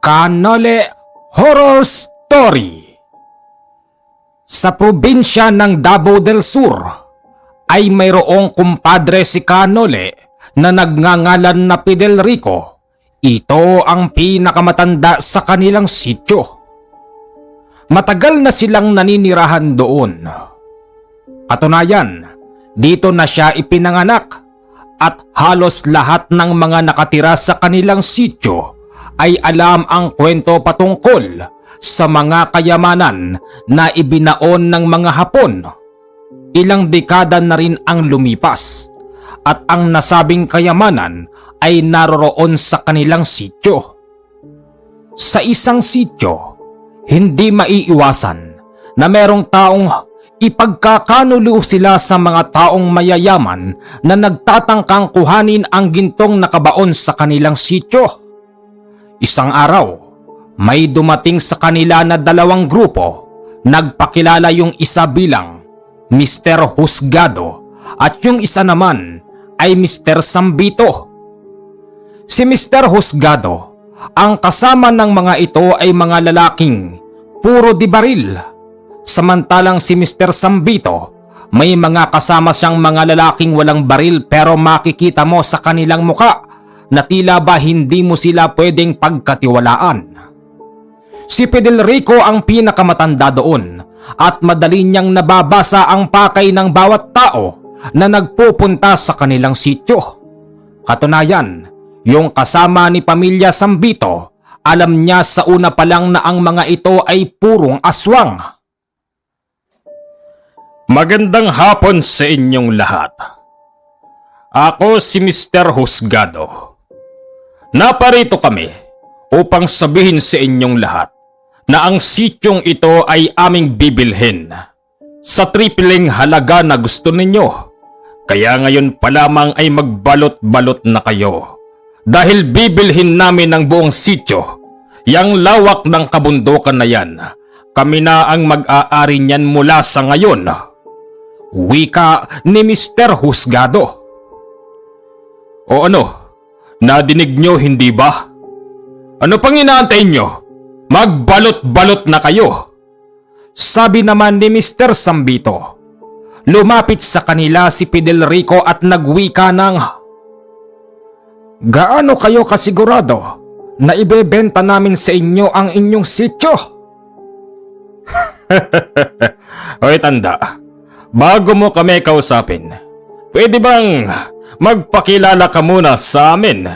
Canole Horror Story. Sa probinsya ng Davao del Sur ay mayroong kumpadre si Canole na nagngangalan na Fidel Rico. Ito ang pinakamatanda sa kanilang sityo. Matagal na silang naninirahan doon. Katunayan, dito na siya ipinanganak at halos lahat ng mga nakatira sa kanilang sityo ay alam ang kwento patungkol sa mga kayamanan na ibinaon ng mga Hapon. Ilang dekada na rin ang lumipas at ang nasabing kayamanan ay naroroon sa kanilang sityo. Sa isang sityo, hindi maiiwasan na merong taong ipagkakanulo sila sa mga taong mayayaman na nagtatangkang kuhanin ang gintong nakabaon sa kanilang sityo. Isang araw, may dumating sa kanila na dalawang grupo. Nagpakilala yung isa bilang Mr. Husgado at yung isa naman ay Mr. Sambito. Si Mr. Husgado, ang kasama ng mga ito ay mga lalaking puro di baril. Samantalang si Mr. Sambito, may mga kasama siyang mga lalaking walang baril pero makikita mo sa kanilang muka na tila ba hindi mo sila pwedeng pagkatiwalaan. Si Fidel Rico ang pinakamatanda doon at madali niyang nababasa ang pakay ng bawat tao na nagpupunta sa kanilang sityo. Katunayan, yung kasama ni Pamilya Sambito, alam niya sa una pa lang na ang mga ito ay purong aswang. Magandang hapon sa inyong lahat. Ako si Mr. Husgado. Naparito kami upang sabihin sa inyong lahat na ang sityong ito ay aming bibilhin sa tripleng halaga na gusto ninyo. Kaya ngayon pa lamang ay magbalot-balot na kayo dahil bibilhin namin ang buong sityo. Yang lawak ng kabundukan na yan, kami na ang mag-aari niyan mula sa ngayon. Wika ni Mr. Husgado. O ano? Nadinig nyo hindi ba? Ano pang inaantay nyo? Magbalot-balot na kayo! Sabi naman ni Mr. Sambito. Lumapit sa kanila si Fidel Rico at nagwika ng, "Gaano kayo kasigurado na ibebenta namin sa inyo ang inyong sityo?" Hoy tanda, bago mo kami kausapin, pwede bang magpakilala ka muna sa amin?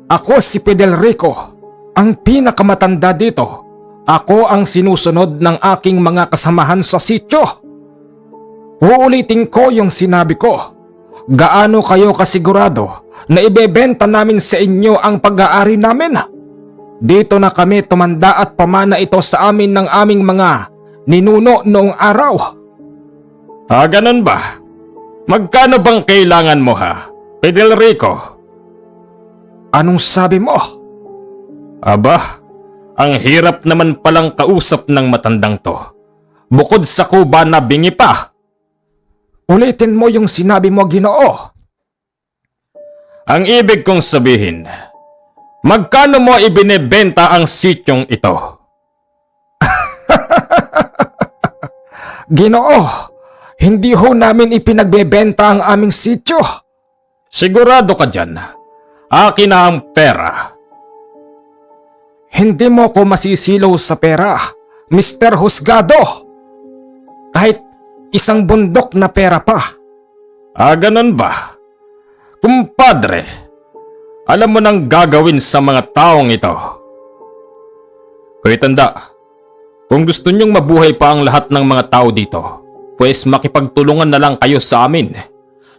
Ako si Fidel Rico, ang pinakamatanda dito. Ako ang sinusunod ng aking mga kasamahan sa sityo. Uulitin ko yung sinabi ko. Gaano kayo kasigurado na ibebenta namin sa inyo ang pag-aari namin? Dito na kami tumanda at pamana ito sa amin ng aming mga ninuno noong araw. Ganun ba? Magkano bang kailangan mo ha, Fidel Rico? Anong sabi mo? Aba, ang hirap naman palang kausap ng matandang to. Bukod sa kuba na bingi pa. Ulitin mo yung sinabi mo, Ginoo. Ang ibig kong sabihin, magkano mo ibinebenta ang sityong ito? Ginoo, hindi ho namin ipinagbebenta ang aming sityo. Sigurado ka dyan, akin na ang pera. Hindi mo ko masisilaw sa pera, Mr. Husgado. Kahit isang bundok na pera pa. Ganun ba? Kumpadre, alam mo nang gagawin sa mga taong ito. Hoy tanda, kung gusto nyong mabuhay pa ang lahat ng mga tao dito, pues makipagtulungan na lang kayo sa amin.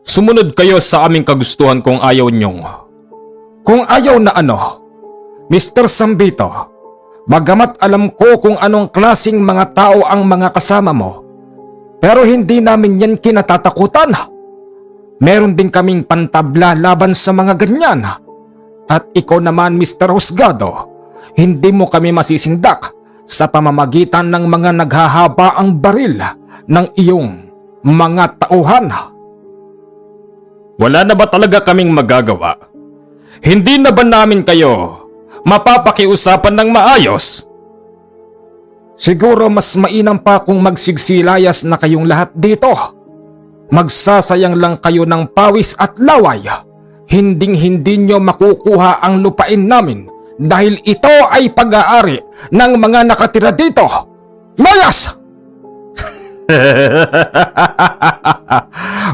Sumunod kayo sa aming kagustuhan kung ayaw nyong. Kung ayaw na ano, Mr. Sambito, bagamat alam ko kung anong klasing mga tao ang mga kasama mo, pero hindi namin yan kinatatakutan. Meron din kaming pantabla laban sa mga ganyan. At ikaw naman, Mr. Husgado, hindi mo kami masisindak sa pamamagitan ng mga naghahaba ang baril ng iyong mga tauhan. Wala na ba talaga kaming magagawa? Hindi na ba namin kayo mapapakiusapan ng maayos. Siguro mas mainam pa kung magsigsilayas na kayong lahat dito. Magsasayang lang kayo ng pawis at laway. Hinding-hindi nyo makukuha ang lupain namin dahil ito ay pag-aari ng mga nakatira dito. Layas!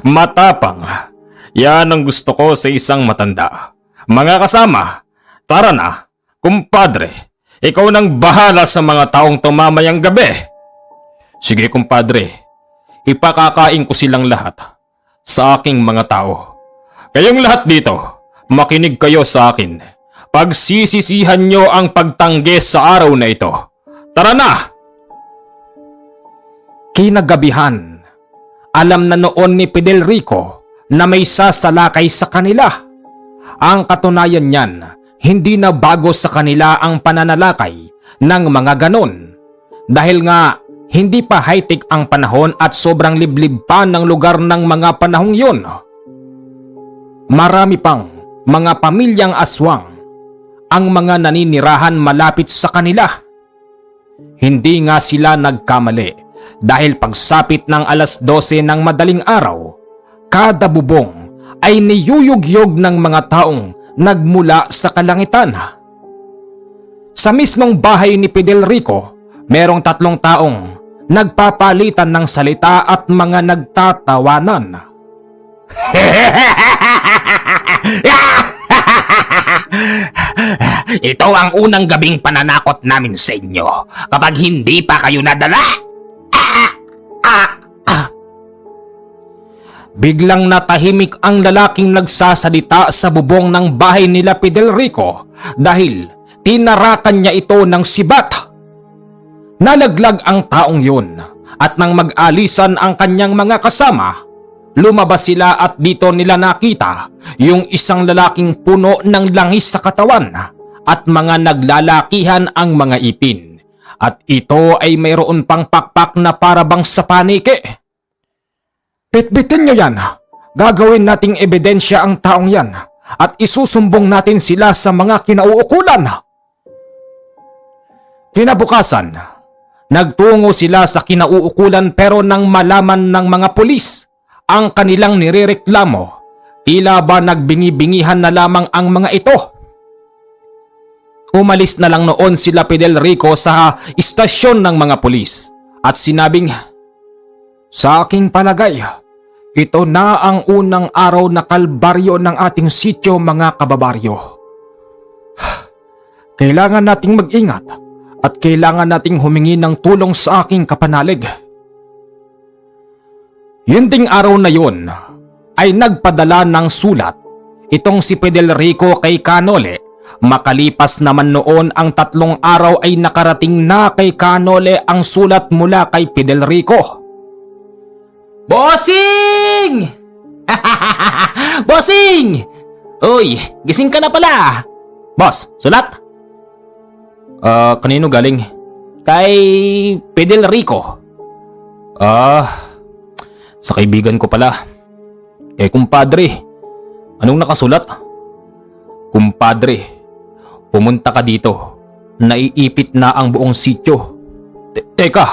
Matapang. Yan ang gusto ko sa isang matanda. Mga kasama, tara na, kumpadre. Ikaw nang bahala sa mga taong tumamayang gabi. Sige kumpadre, ipakakain ko silang lahat sa aking mga tao. Kayong lahat dito, makinig kayo sa akin. Pagsisisihan nyo ang pagtanggi sa araw na ito. Tara na! Kinagabihan, alam na noon ni Fidel Rico na may sasalakay sa kanila. Ang katunayan niyan, hindi na bago sa kanila ang pananalakay ng mga ganon. Dahil nga, hindi pa high-tech ang panahon at sobrang liblib pa ng lugar ng mga panahong yun. Marami pang mga pamilyang aswang ang mga naninirahan malapit sa kanila. Hindi nga sila nagkamali dahil pagsapit ng alas 12 ng madaling araw, kada bubong ay niyuyugyog ng mga taong nagmula sa kalangitan. Sa mismong bahay ni Fidel Rico, merong 3 taong nagpapalitan ng salita at mga nagtatawanan. Ito ang unang gabing pananakot namin sa inyo kapag hindi pa kayo nadala. Biglang natahimik ang lalaking nagsasalita sa bubong ng bahay nila Fidel Rico dahil tinarakan niya ito ng sibat. Nalaglag ang taong yun at nang mag-alisan ang kanyang mga kasama, lumabas sila at dito nila nakita yung isang lalaking puno ng langis sa katawan at mga naglalakihan ang mga ipin. At ito ay mayroon pang pakpak na parabang sa paniki. Bitbitin nyo yan. Gagawin nating ebidensya ang taong yan at isusumbong natin sila sa mga kinauukulan. Kinabukasan, nagtungo sila sa kinauukulan pero nang malaman ng mga pulis ang kanilang nirereklamo, tila ba nagbingi-bingihan na lamang ang mga ito. Umalis na lang noon sila Fidel Rico sa istasyon ng mga pulis at sinabing, "Sa aking palagay, ito na ang unang araw na kalbaryo ng ating sityo mga kababaryo. Kailangan nating mag-ingat at kailangan nating humingi ng tulong sa aking kapanalig." Yun ding araw na yun ay nagpadala ng sulat itong si Fidel Rico kay Canole. Makalipas naman noon ang 3 araw ay nakarating na kay Canole ang sulat mula kay Fidel Rico. Bossing! Bossing! Uy, gising ka na pala. Boss, sulat? Kanino galing? Kay Fidel Rico. Sa kaibigan ko pala. Kumpadre, anong nakasulat? Kumpadre, pumunta ka dito. Naiipit na ang buong sityo. Teka,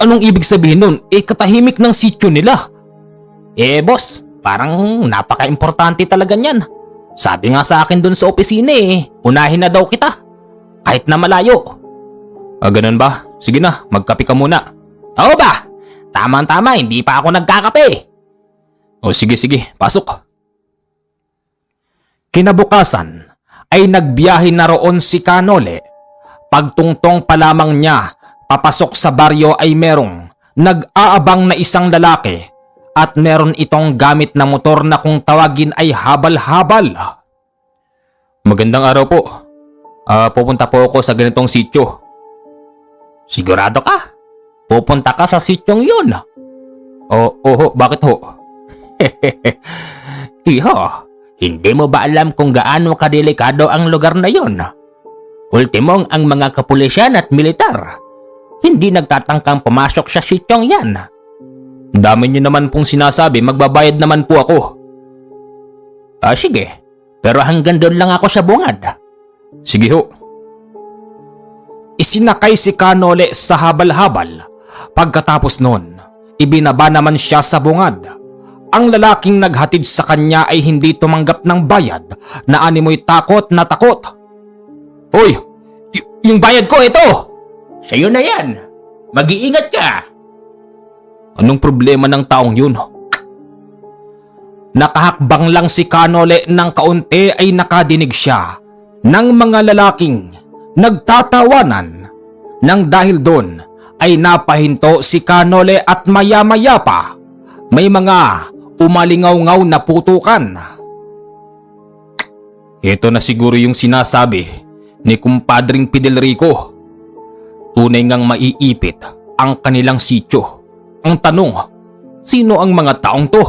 anong ibig sabihin nun? Katahimik ng sityo nila. Boss, parang napaka-importante talaga niyan. Sabi nga sa akin dun sa opisina unahin na daw kita. Kahit na malayo. Ganun ba? Sige na, magkape ka muna. Oo ba? Tama-tama, hindi pa ako nagkakape. Sige, pasok. Kinabukasan ay nagbiyahe na roon si Canole. Pagtungtong pa lamang niya papasok sa baryo ay merong nag-aabang na isang lalaki at meron itong gamit na motor na kung tawagin ay habal-habal. Magandang araw po. Pupunta po ako sa ganitong sityo. Sigurado ka? Pupunta ka sa sityong yun? Oho, bakit ho? Iho, hindi mo ba alam kung gaano kadelikado ang lugar na yun? Ultimong ang mga kapulisyan at militar hindi nagtatangkang pumasok sa sityong yan. Dami niyo naman pong sinasabi, magbabayad naman po ako. Sige, pero hanggang doon lang ako sa bungad. Sige ho. Isinakay si Kanole sa habal-habal. Pagkatapos nun, ibinaba naman siya sa bungad. Ang lalaking naghatid sa kanya ay hindi tumanggap ng bayad na animoy takot na takot. Hoy! Yung bayad ko, ito! Sa'yo na yan. Mag-iingat ka. Anong problema ng taong yun? Nakahakbang lang si Kanole ng kaunti ay nakadinig siya ng mga lalaking nagtatawanan. Nang dahil doon ay napahinto si Kanole at maya-maya pa may mga umalingaw-ngaw na putukan. Ito na siguro yung sinasabi ni kumpadring Fidel Rico. Tunay ngang maiipit ang kanilang sityo. Ang tanong, sino ang mga taong to?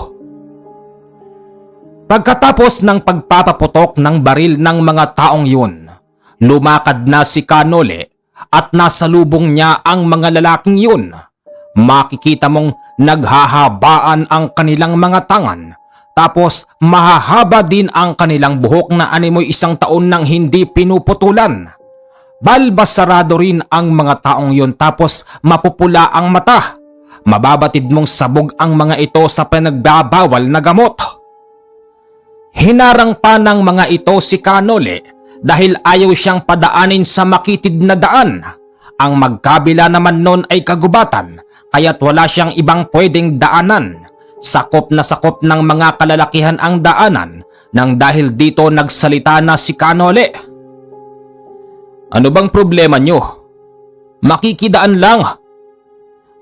Pagkatapos ng pagpapaputok ng baril ng mga taong yun, lumakad na si Kanole at nasalubong niya ang mga lalaking yun. Makikita mong naghahabaan ang kanilang mga tangan, tapos mahahaba din ang kanilang buhok na animoy 1 taon nang hindi pinuputulan. Balbasarado rin ang mga taong yun, tapos mapupula ang mata. Mababatid mong sabog ang mga ito sa pinagbabawal na gamot. Hinarang pa ng mga ito si Kanole dahil ayaw siyang padaanin sa makitid na daan. Ang magkabila naman nun ay kagubatan, kaya't wala siyang ibang pwedeng daanan. Sakop na sakop ng mga kalalakihan ang daanan nang dahil dito nagsalita na si Kanole. Ano bang problema nyo? Makikidaan lang.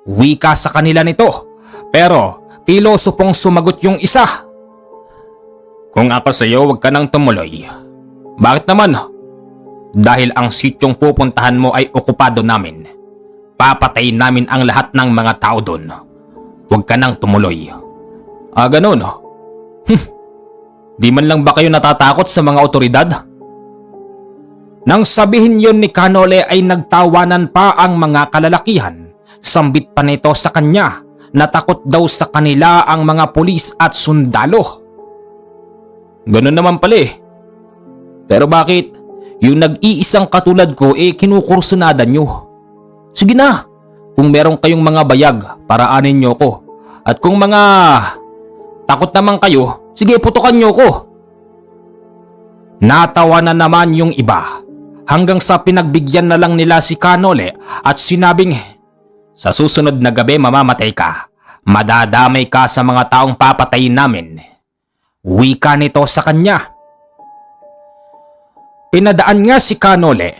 Wika sa kanila nito, pero pilosopong sumagot yung isa. Kung ako sa'yo, huwag ka nang tumuloy. Bakit naman? Dahil ang sityong pupuntahan mo ay okupado namin. Papatayin namin ang lahat ng mga tao doon. Huwag ka nang tumuloy. Ah, ganun? Di man lang ba kayo natatakot sa mga otoridad? Nang sabihin yon ni Kanole ay nagtawanan pa ang mga kalalakihan. Sambit pa nito sa kanya na takot daw sa kanila ang mga pulis at sundalo. Ganun naman pala eh. Pero bakit yung nag-iisang katulad ko kinukursunada nyo? Sige na, kung meron kayong mga bayag, paraanin nyo ko. At kung mga takot naman kayo, sige putukan nyo ko. Natawa na naman yung iba hanggang sa pinagbigyan na lang nila si Kanole at sinabing, sa susunod na gabi mamamatay ka. Madadamay ka sa mga taong papatayin namin. Wika nito sa kanya. Pinadaan nga si Kanole.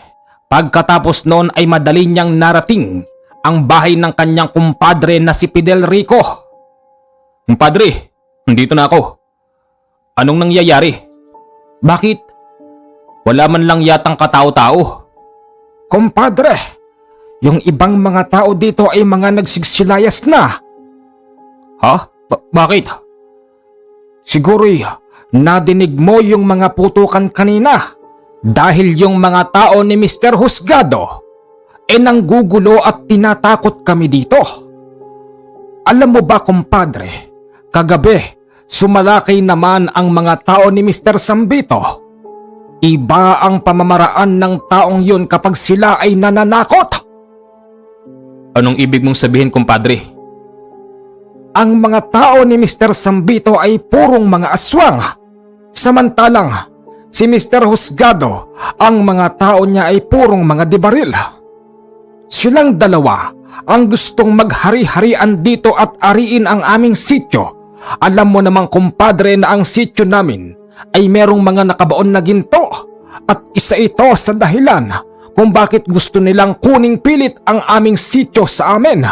Pagkatapos noon ay madali niyang narating ang bahay ng kanyang kumpadre na si Fidel Rico. Kumpadre, nandito na ako. Anong nangyayari? Bakit? Wala man lang yatang katao-tao. Kumpadre, yung ibang mga tao dito ay mga nagsigsilayas na. Ha? Bakit? Siguro'y nadinig mo yung mga putukan kanina dahil yung mga tao ni Mr. Husgado nanggugulo at tinatakot kami dito. Alam mo ba kumpadre, kagabi sumalakay naman ang mga tao ni Mr. Sambito. Iba ang pamamaraan ng taong yun kapag sila ay nananakot. Anong ibig mong sabihin kumpadre? Ang mga tao ni Mr. Sambito ay purong mga aswang. Samantalang si Mr. Husgado, ang mga tao niya ay purong mga dibaril. Silang dalawa ang gustong maghari-harian dito at ariin ang aming sityo. Alam mo namang kumpadre na ang sityo namin ay merong mga nakabaon na ginto at isa ito sa dahilan kung bakit gusto nilang kuning pilit ang aming sityo sa amin.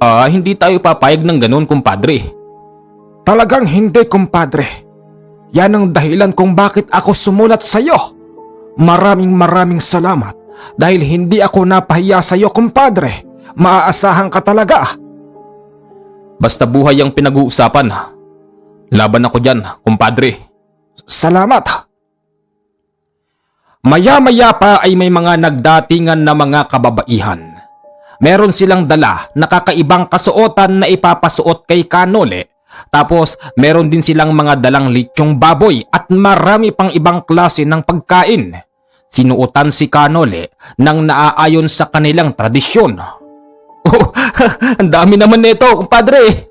Hindi tayo papayag ng ganun, kumpadre. Talagang hindi, kumpadre. Yan ang dahilan kung bakit ako sumulat sa iyo. Maraming salamat dahil hindi ako napahiya sa iyo, kumpadre. Maaasahan ka talaga. Basta buhay ang pinag-uusapan. Laban ako dyan, kumpadre. Salamat. Maya-maya pa ay may mga nagdatingan na mga kababaihan. Meron silang dala na kakaibang kasuotan na ipapasuot kay Kanole. Tapos meron din silang mga dalang litsyong baboy at marami pang ibang klase ng pagkain. sinuotan si Kanole ng naaayon sa kanilang tradisyon. Oh, ang dami naman nito, kumpadre.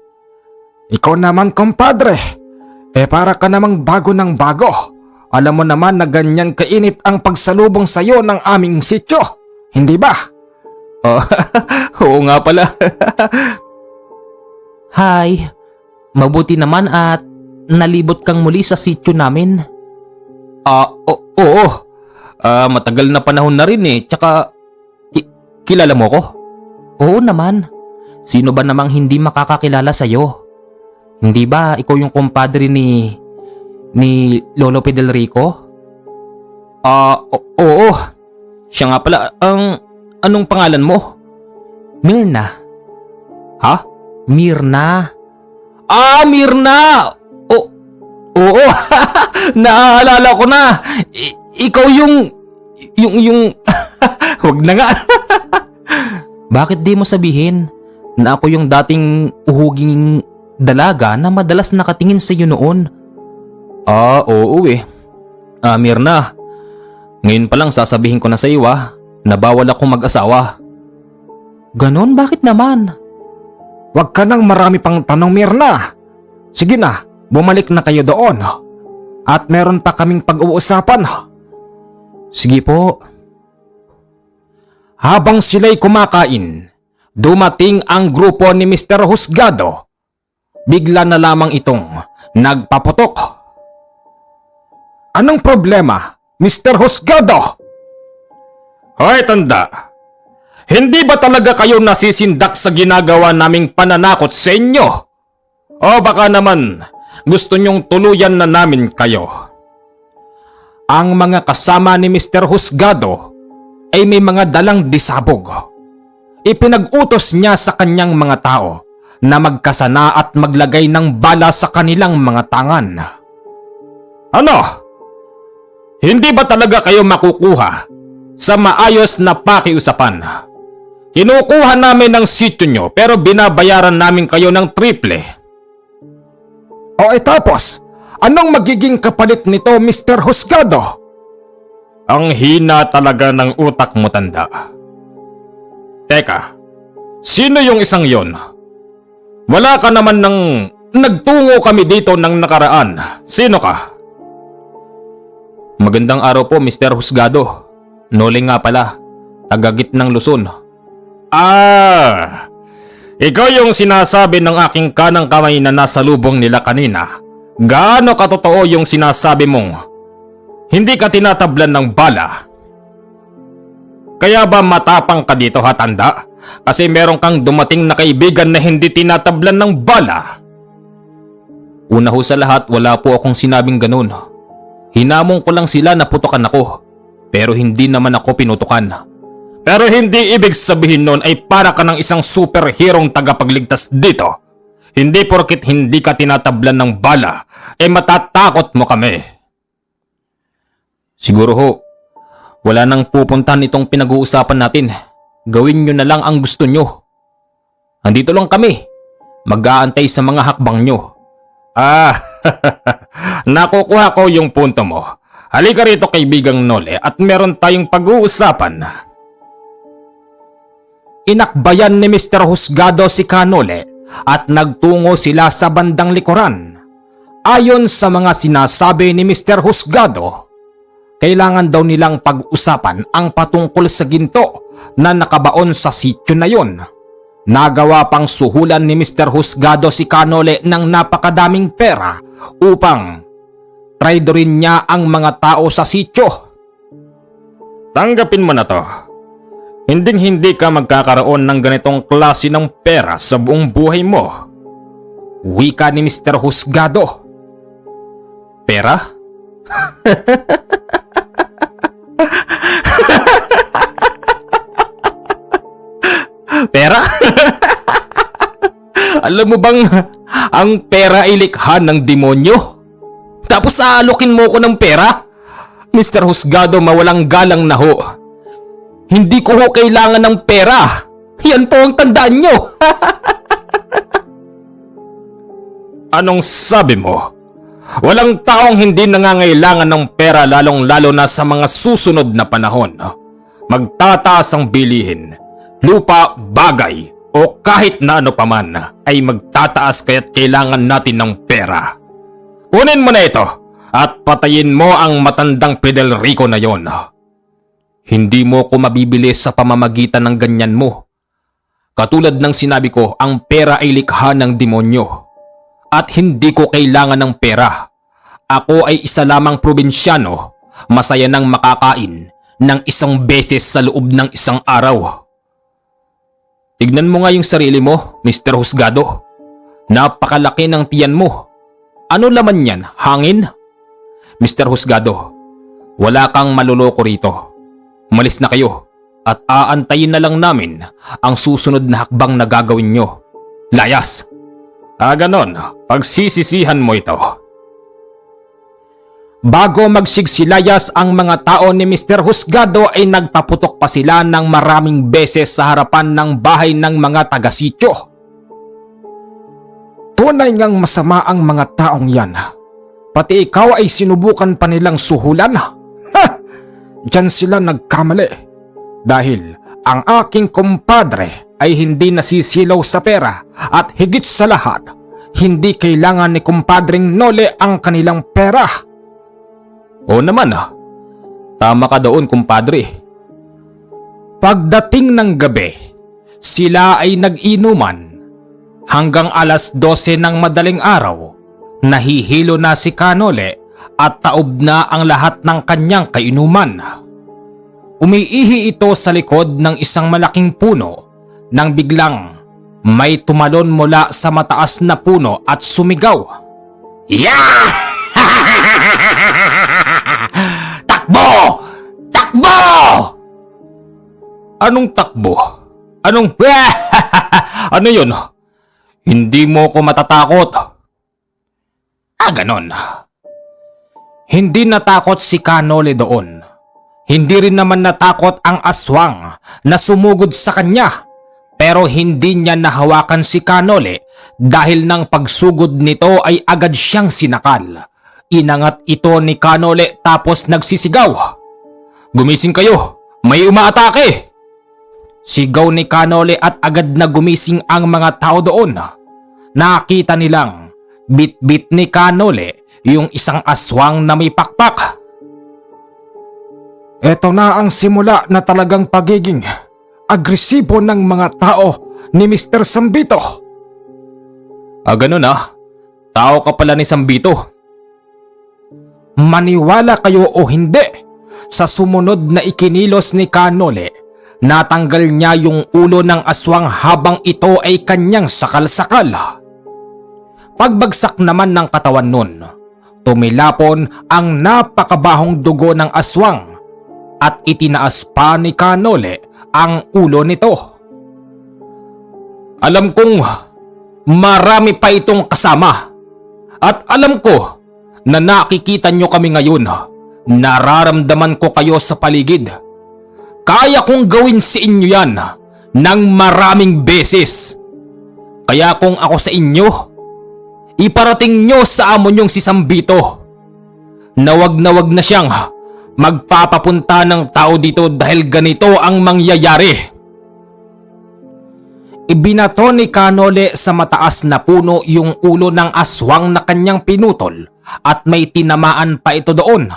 Ikaw naman, kumpadre. Para ka namang bago ng bago. Alam mo naman na ganyan kainit ang pagsalubong sa'yo ng aming sityo. Hindi ba? Oh, oo nga pala. Hi, mabuti naman at nalibot kang muli sa sityo namin. Oo. Matagal na panahon na rin eh. Tsaka, kilala mo ko? Oo naman. Sino ba namang hindi makakakilala sa'yo? Hindi ba ikaw yung kumpadre ni Lolo Federico? Oo. Siya nga pala. Anong pangalan mo? Mirna. Ha? Mirna. Mirna! Oo. Naalala ko na. Ikaw yung... Wag na nga. Bakit di mo sabihin na ako yung dating uhuging dalaga na madalas nakatingin sa iyo noon? Oo eh. Mirna, ngayon pa lang sasabihin ko na sa iyo na bawal akong mag-asawa. Ganon, bakit naman? Huwag ka nang marami pang tanong, Mirna. Sige na, bumalik na kayo doon. At meron pa kaming pag-uusapan. Sige po. Habang sila'y kumakain, dumating ang grupo ni Mr. Husgado. Bigla na lamang itong nagpaputok. Anong problema, Mr. Husgado? Hoy, tanda! Hindi ba talaga kayo nasisindak sa ginagawa naming pananakot sa inyo? O baka naman gusto nyong tuluyan na namin kayo? Ang mga kasama ni Mr. Husgado ay may mga dalang disabog. Ipinag-utos niya sa kanyang mga tao na magkasana at maglagay ng bala sa kanilang mga tangan. Ano? Hindi ba talaga kayo makukuha sa maayos na pakiusapan? Kinukuha namin ang sityo nyo pero binabayaran namin kayo ng triple. O tapos, anong magiging kapalit nito, Mr. Husgado? Ang hina talaga ng utak mo, tanda. Teka, sino yung isang yon? Wala ka naman nang nagtungo kami dito ng nakaraan. Sino ka? Magandang araw po, Mr. Husgado. Noling nga pala, tagagit ng Luzon. Ikaw yung sinasabi ng aking kanang kamay na nasa lubong nila kanina. Gaano katotoo yung sinasabi mong hindi ka tinatablan ng bala? Kaya ba matapang ka dito, hatanda? Kasi meron kang dumating na kaibigan na hindi tinatablan ng bala? Una ho sa lahat, wala po akong sinabing ganun. Hinamon ko lang sila na putukan ako. Pero hindi naman ako pinutukan. Pero hindi ibig sabihin nun ay para ka ng isang superherong tagapagligtas dito. Hindi porkit hindi ka tinatablan ng bala, matatakot mo kami. Siguro ho, wala nang pupuntahan itong pinag-uusapan natin. Gawin nyo na lang ang gusto nyo. Andito lang kami, mag-aantay sa mga hakbang nyo. Nakukuha ko yung punto mo. Halika rito, kaibigang Nole, at meron tayong pag-uusapan. Inakbayan ni Mr. Husgado si Kanole at nagtungo sila sa bandang likuran. Ayon sa mga sinasabi ni Mr. Husgado, kailangan daw nilang pag-usapan ang patungkol sa ginto na nakabaon sa sityo na yon. Nagawa pang suhulan ni Mr. Husgado si Kanole ng napakadaming pera upang traidorin niya ang mga tao sa sityo. Tanggapin mo na to. Hinding-hindi ka magkakaroon ng ganitong klase ng pera sa buong buhay mo. Wika ni Mr. Husgado. Pera? Pera? Alam mo bang ang pera ay likha ng demonyo? Tapos aalokin mo ko ng pera? Mr. Husgado, mawalang galang na ho. Hindi ko ho kailangan ng pera. Yan po ang tandaan nyo. Anong sabi mo? Walang taong hindi nangangailangan ng pera, lalong-lalo na sa mga susunod na panahon. Magtataas ang bilihin, lupa, bagay, o kahit na ano paman ay magtataas kaya't kailangan natin ng pera. Kunin mo na ito at patayin mo ang matandang Fidel Rico na yon. Hindi mo ko mabibili sa pamamagitan ng ganyan mo. Katulad ng sinabi ko, ang pera ay likha ng demonyo. At hindi ko kailangan ng pera. Ako ay isa lamang probinsyano, masaya nang makakain ng isang beses sa loob ng isang araw. Tignan mo nga yung sarili mo, Mr. Husgado. Napakalaki ng tiyan mo. Ano laman yan, hangin? Mr. Husgado, wala kang maluloko rito. Umalis na kayo at aantayin na lang namin ang susunod na hakbang na gagawin nyo. Layas! Ganon, pagsisisihan mo ito. Bago magsigsilayas ang mga tao ni Mr. Husgado ay nagpaputok pa sila ng maraming beses sa harapan ng bahay ng mga taga-sityo. Tunay ngang masama ang mga taong yan. Pati ikaw ay sinubukan pa nilang suhulan. Ha! Diyan sila nagkamali. Dahil ang aking kumpadre ay hindi nasisilaw sa pera at higit sa lahat, hindi kailangan ni kumpadring Nole ang kanilang pera. O naman tama ka doon, kumpadre. Pagdating ng gabi, sila ay nag-inuman. Hanggang alas 12 ng madaling araw, nahihilo na si Kanole at taob na ang lahat ng kanyang kainuman. Umiihi ito sa likod ng isang malaking puno nang biglang may tumalon mula sa mataas na puno at sumigaw. Yeah! Takbo! Takbo! Anong takbo? Anong... ano yun? Hindi mo ko matatakot. Ganon. Hindi natakot si Kanole doon. Hindi rin naman natakot ang aswang na sumugod sa kanya. Pero hindi niya nahawakan si Kanole dahil nang pagsugod nito ay agad siyang sinakal. Inangat ito ni Kanole tapos nagsisigaw. Gumising kayo! May umaatake! Sigaw ni Kanole at agad na gumising ang mga tao doon. Nakita nilang bit-bit ni Kanole yung isang aswang na may pakpak. Ito na ang simula na talagang pagiging agresibo ng mga tao ni Mr. Sambito. Ganun Tao ka pala ni Sambito. Maniwala kayo o hindi, sa sumunod na ikinilos ni Kanole, natanggal niya yung ulo ng aswang habang ito ay kanyang sakal-sakal. Pagbagsak naman ng katawan nun, tumilapon ang napakabahong dugo ng aswang at itinaas pa ni Kanole ang ulo nito. Alam kong marami pa itong kasama at alam ko na nakikita nyo kami ngayon. Nararamdaman ko kayo sa paligid. Kaya kong gawin sa inyo yan ng maraming beses. Kaya kung ako sa inyo, iparating nyo sa amo nyong si Sambito na wag na siyang magpapapunta ng tao dito dahil ganito ang mangyayari. Ibinato ni Kanole sa mataas na puno yung ulo ng aswang na kanyang pinutol at may tinamaan pa ito doon.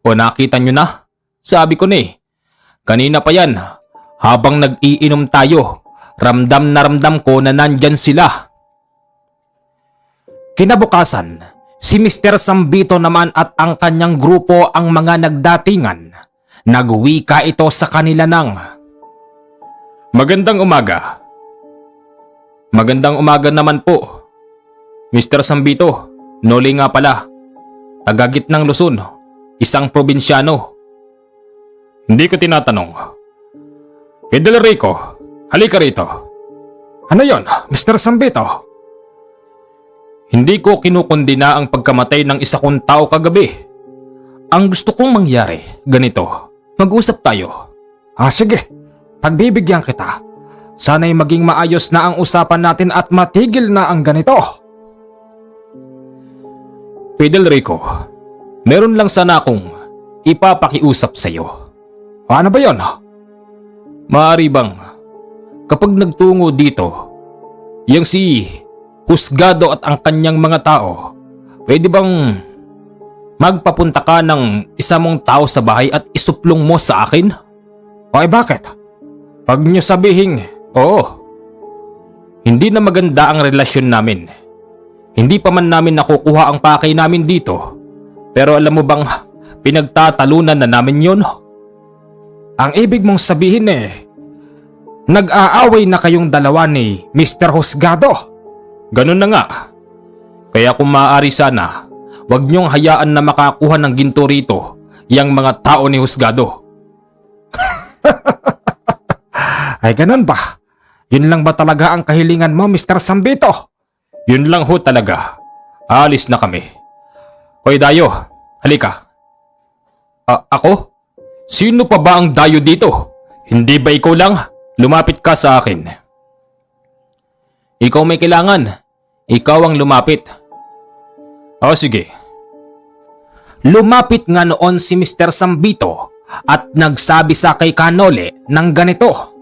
O nakita nyo na? Sabi ko na kanina pa yan. Habang nag-iinom tayo, ramdam na ramdam ko na nandyan sila. Kinabukasan, si Mr. Sambito naman at ang kanyang grupo ang mga nagdatingan. Nagwika ito sa kanila ng Magandang umaga. Magandang umaga naman po. Mr. Sambito, Nole nga pala. Taga-Gitnang Luzon, isang probinsyano. Hindi ko tinatanong. Fidel Rico, halika rito. Ano yon, Mr. Sambito? Hindi ko kinukundina ang pagkamatay ng isa kong tao kagabi. Ang gusto kong mangyari, ganito. Mag-usap tayo. Sige. Pagbibigyan kita. Sana'y maging maayos na ang usapan natin at matigil na ang ganito. Fidel Rico, meron lang sana akong ipapakiusap sa'yo. Ano ba yon? Maaari bang kapag nagtungo dito, yung si Husgado at ang kanyang mga tao, pwede bang magpapunta ka ng isa mong tao sa bahay at isuplong mo sa akin? O bakit? Pag nyo sabihing, oo. Hindi na maganda ang relasyon namin. Hindi pa man namin nakukuha ang pakay namin dito. Pero alam mo bang pinagtatalunan na namin yon? Ang ibig mong sabihin nag-aaway na kayong dalawa ni Mr. Husgado? Ganun na nga. Kaya kung maaari sana, wag niyong hayaan na makakuha ng ginto rito yang mga tao ni Husgado. Ay ganun ba? Yun lang ba talaga ang kahilingan mo, Mr. Sambito? Yun lang ho talaga. Alis na kami. Hoy Dayo, halika. Ako? Sino pa ba ang Dayo dito? Hindi ba ikaw lang? Lumapit ka sa akin. Ikaw may kailangan. Ikaw ang lumapit. O sige. Lumapit nga noon si Mr. Sambito at nagsabi sa kay Kanole ng ganito.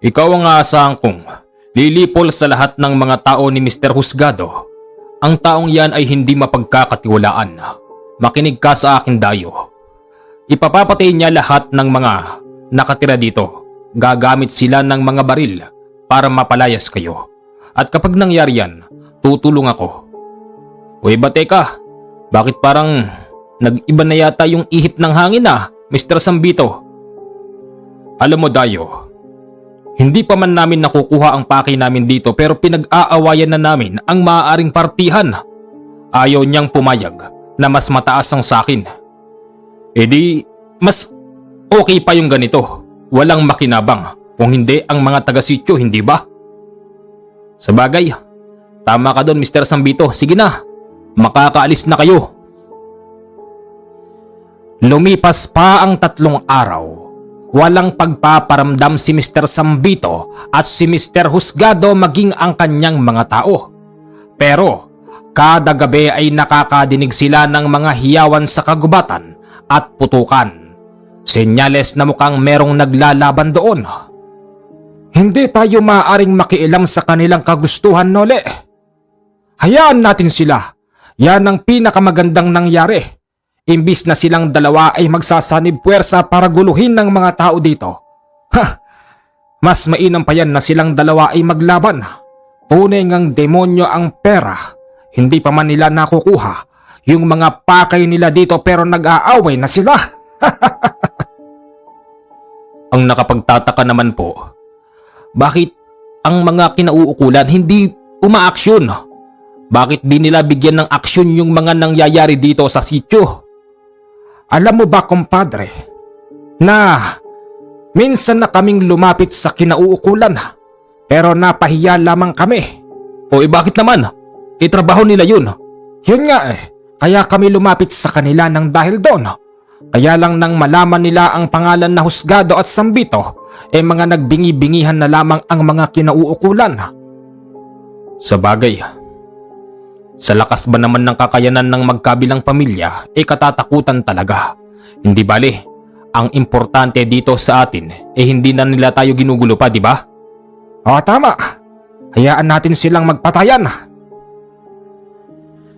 Ikaw ang aasahan kong lilipol sa lahat ng mga tao ni Mr. Husgado. Ang taong yan ay hindi mapagkakatiwalaan. Makinig ka sa akin, Dayo. Ipapapatay niya lahat ng mga nakatira dito. Gagamit sila ng mga baril para mapalayas kayo. At kapag nangyari yan, tutulong ako. Uy ba teka, bakit parang nag-iba na yata yung ihip ng hangin Mr. Sambito? Alam mo Dayo, hindi pa man namin nakukuha ang pakay namin dito pero pinag-aawayan na namin ang maaaring partihan. Ayaw niyang pumayag na mas mataas ang sakin. E di, mas okay pa yung ganito. Walang makinabang. Kung hindi ang mga taga-sityo, hindi ba? Sabagay, tama ka doon Mr. Sambito. Sige na, makakaalis na kayo. Lumipas pa ang 3 araw. Walang pagpaparamdam si Mr. Sambito at si Mr. Husgado maging ang kanyang mga tao. Pero kada gabi ay nakakadinig sila ng mga hiyawan sa kagubatan at putukan. Senyales na mukhang merong naglalaban doon. Hindi tayo maaaring makialam sa kanilang kagustuhan, Nole. Hayaan natin sila. Yan ang pinakamagandang nangyari. Imbis na silang dalawa ay magsasanib puwersa para guluhin ng mga tao dito. Mas mainam pa yan na silang dalawa ay maglaban. Tunay ngang demonyo ang pera. Hindi pa man nila nakukuha yung mga pakay nila dito pero nag-aaway na sila. Ang nakapagtataka naman po, bakit ang mga kinauukulan hindi umaaksyon? Bakit di nila bigyan ng aksyon yung mga nangyayari dito sa sityo? Alam mo ba, kumpadre, na minsan na kaming lumapit sa kinauukulan pero napahiya lamang kami. O bakit naman? Trabaho nila yun. Yun nga kaya kami lumapit sa kanila ng dahil doon. Kaya lang nang malaman nila ang pangalan na Husgado at Sambito, mga nagbingi-bingihan na lamang ang mga kinauukulan. Sa bagay, sa lakas ba naman ng kakayanan ng magkabilang pamilya, katatakutan talaga. Hindi bali, ang importante dito sa atin, hindi na nila tayo ginugulo pa, di ba? Tama. Hayaan natin silang magpatayan.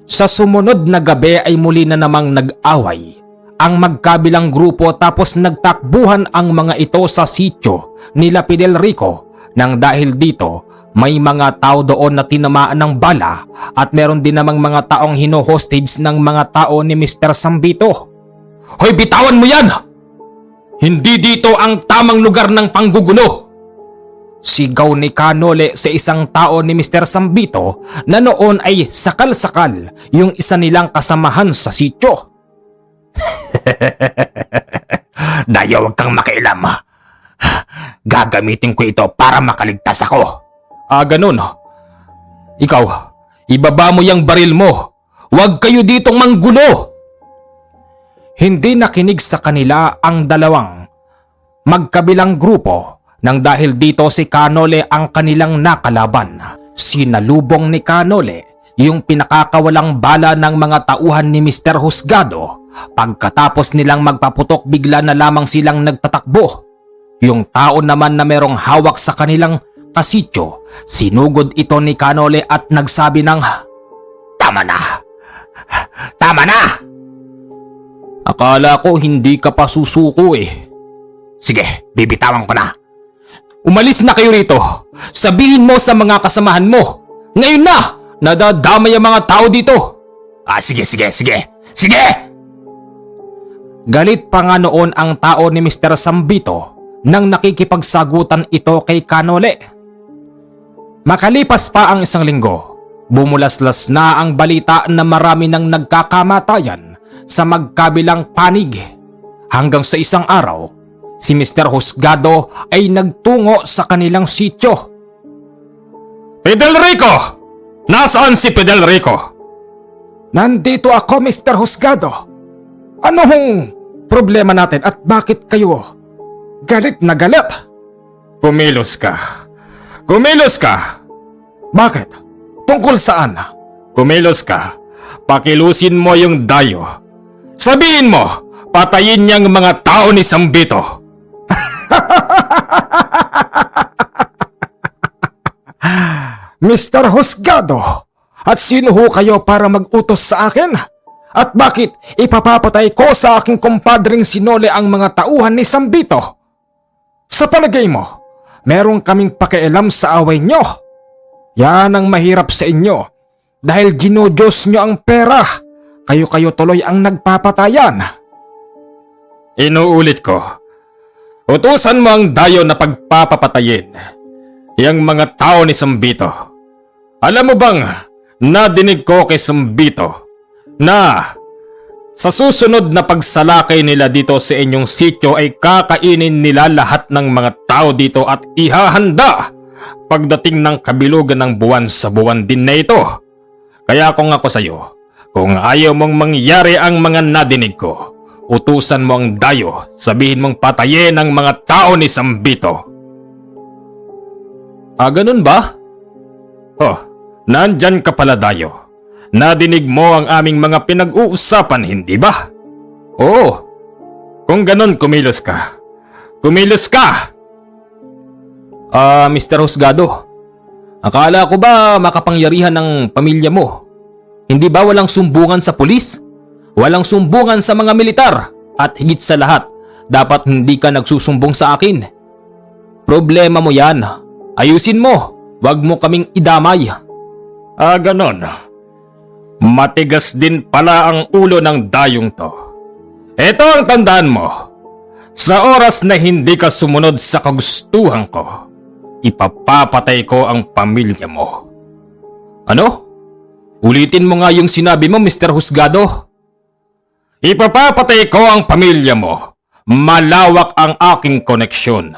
Sa sumunod na gabi ay muli na namang nag-away ang magkabilang grupo tapos nagtakbuhan ang mga ito sa sityo nila Fidel Rico nang dahil dito may mga tao doon na tinamaan ng bala at meron din namang mga taong hino-hostage ng mga tao ni Mr. Sambito. Hoy, bitawan mo yan! Hindi dito ang tamang lugar ng panggugulo! Sigaw ni Kanole sa isang tao ni Mr. Sambito na noon ay sakal-sakal yung isa nilang kasamahan sa sityo. Dayo, huwag kang makialam. Gagamitin ko ito para makaligtas ako. Ganun. Ikaw, ibaba mo yung baril mo. Huwag kayo ditong manggulo. Hindi nakinig sa kanila ang dalawang magkabilang grupo nang dahil dito si Kanole ang kanilang nakalaban. Sinalubong ni Kanole yung pinakakawalang bala ng mga tauhan ni Mr. Husgado. Pagkatapos nilang magpaputok, bigla na lamang silang nagtatakbo. Yung tao naman na merong hawak sa kanilang kasityo, sinugod ito ni Kanole at nagsabi ng, "Tama na! Tama na! Akala ko hindi ka pa susuko eh. Sige, bibitawan ko na. Umalis na kayo rito. Sabihin mo sa mga kasamahan mo. Ngayon na! Nadadamay ang mga tao dito." Sige. Galit pa nga noon ang tao ni Mr. Sambito nang nakikipagsagutan ito kay Kanole. Makalipas pa ang isang linggo, bumulaslas na ang balita na marami nang nagkakamatayan sa magkabilang panig. Hanggang sa isang araw, si Mr. Husgado ay nagtungo sa kanilang sityo. Fidel Rico! Nasaan si Fidel Rico? Nandito ako, Mr. Husgado. Ano hong problema natin at bakit kayo galit na galit? Kumilos ka. Kumilos ka! Bakit? Tungkol saan? Kumilos ka. Pakilusin mo yung dayo. Sabihin mo, patayin niyang mga tao ni Sambito. Mr. Husgado, at sino ho kayo para mag-utos sa akin? At bakit ipapapatay ko sa aking kumpadring Sinole ang mga tauhan ni Sambito? Sa palagay mo, meron kaming pakialam sa away nyo. Yan ang mahirap sa inyo. Dahil ginudiyos nyo ang pera, kayo-kayo tuloy ang nagpapatayan. Inuulit ko. Utusan mo ang dayo na pagpapapatayin yang mga tao ni Sambito. Alam mo bang nadinig ko kay Sambito na sa susunod na pagsalakay nila dito sa inyong sityo ay kakainin nila lahat ng mga tao dito at ihahanda pagdating ng kabilugan ng buwan sa buwan din na ito. Kaya kung ako sa'yo, kung ayaw mong mangyari ang mga nadinig ko, utusan mo ang dayo, sabihin mong patayin ang mga tao ni Sambito. Ganun ba? Nandyan ka pala, dayo. Nadinig mo ang aming mga pinag-uusapan, hindi ba? Oo. Kung ganun, kumilos ka. Kumilos ka! Mr. Husgado, akala ko ba makapangyarihan ng pamilya mo? Hindi ba walang sumbungan sa pulis? Walang sumbungan sa mga militar? At higit sa lahat, dapat hindi ka nagsusumbong sa akin. Problema mo yan. Ayusin mo. Wag mo kaming idamay. Ganon. Matigas din pala ang ulo ng dayong to. Ito ang tandaan mo. Sa oras na hindi ka sumunod sa kagustuhan ko, ipapapatay ko ang pamilya mo. Ano? Ulitin mo nga yung sinabi mo, Mr. Husgado. Ipapapatay ko ang pamilya mo. Malawak ang aking koneksyon.